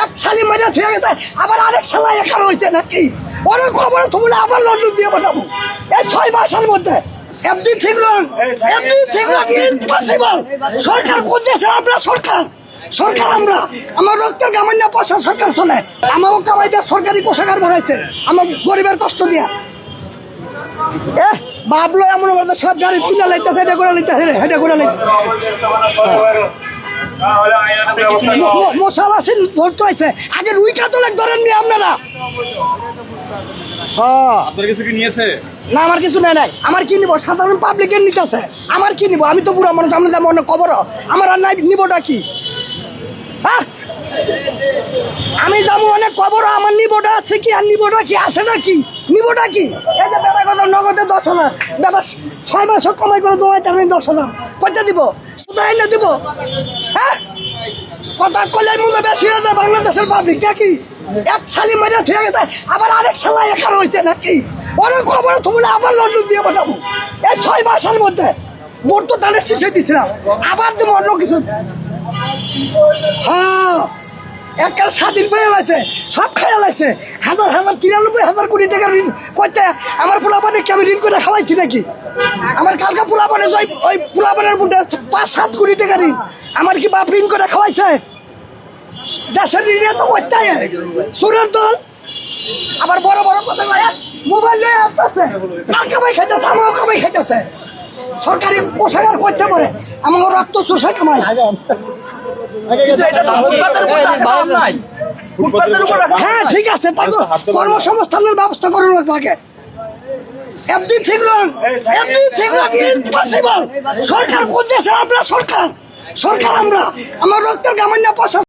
এক শালি মেরে থুয়ে গেছে, আবার আরেক শালা এখানে হয়েছে নাকি? অনেক খবর তুমি আবার লন্ডন দিয়ে পাঠাবো এই 6 মাসের মধ্যে। এভরিথিং রং, এভরিথিং রং, ইম্পসিবল। সরকার কোন দেশের? আমরা সরকার, সরকার আমরা। আমার রক্তের গামান্য পয়সা সরকার চলে, আমাকে কামাইতে সরকারি কোষাগার ভরাইছে আমার গরিবের কষ্ট দিয়া। ভাবলো এমন করে সব গাড়ি তুলে লাইতেছে, হেঁটে করে লাইতেছে, হেঁটে করে লাইতেছে। মশাবাসী ধরতে হয়েছে আগে, রুই কাতলে ধরেন নি আপনারা? আপনার কিছু কি নিয়েছে? না আমার কিছু নেই নাই। আমার কি নিবো? সাধারণ পাবলিকের নিতে আছে, আমার কি নিবো? আমি তো পুরো মানুষ, আমরা যেমন অনেক খবর, আমার আর নাই নিবোটা কি? হ্যাঁ আমি যেমন অনেক খবর, আমার নিবোটা আছে কি? আর নিবোটা কি আছে নাকি? নিবোটা কি? এই যে বেটা কথা নগদে 10,000, বেটা 6 মাস কমাই করে তোমায় তার 10,000 কইতে দিব? কোথায় এনে দিব? হ্যাঁ কথা কইলে মূল্য বেশি হয়ে যায় বাংলাদেশের পাবলিক নাকি? এক শালি মেরে থুয়ে গেছে, আবার আরেক শালা এখানে হয়েছে নাকি? অনেক খবর তুমি আবার লন্ডন দিয়ে পাঠাবো এই 6 মাসের মধ্যে। ভোট তো ধানের শীষে দিচ্ছিলাম, আবার দেবো অন্য কিছু। হ্যাঁ একটা স্বাধীন পেয়ে গেছে, সব খেয়াল আছে। 93,000 কোটি টাকা ঋণ করতে আমার পোলাপানকে আমি ঋণ করে খাওয়াইছি নাকি? আমার কালকা পোলাপানে ওই পোলাপানের মধ্যে 5-7 কোটি টাকা ঋণ আমার কি বাপ ঋণ করে খাওয়াইছে? দেশের ঋণে তো করতে সুরের দল আবার বড় বড় কথা মোবাইল নিয়ে আসতেছে, কার কামাই খাইতেছে? আমারও কামাই খাইতেছে। সরকারি কোষাগার করতে পারে, আমার রক্ত চোষা কামাই। হ্যাঁ ঠিক আছে, তাই কর্মসংস্থানের ব্যবস্থা করে লাগবে আগে। এভরিথিং রং, এভরিথিং রং, ইম্পসিবল। সরকার কোন দেশের? আমরা সরকার, সরকার আমরা। আমার রক্তের গামান্য পয়সা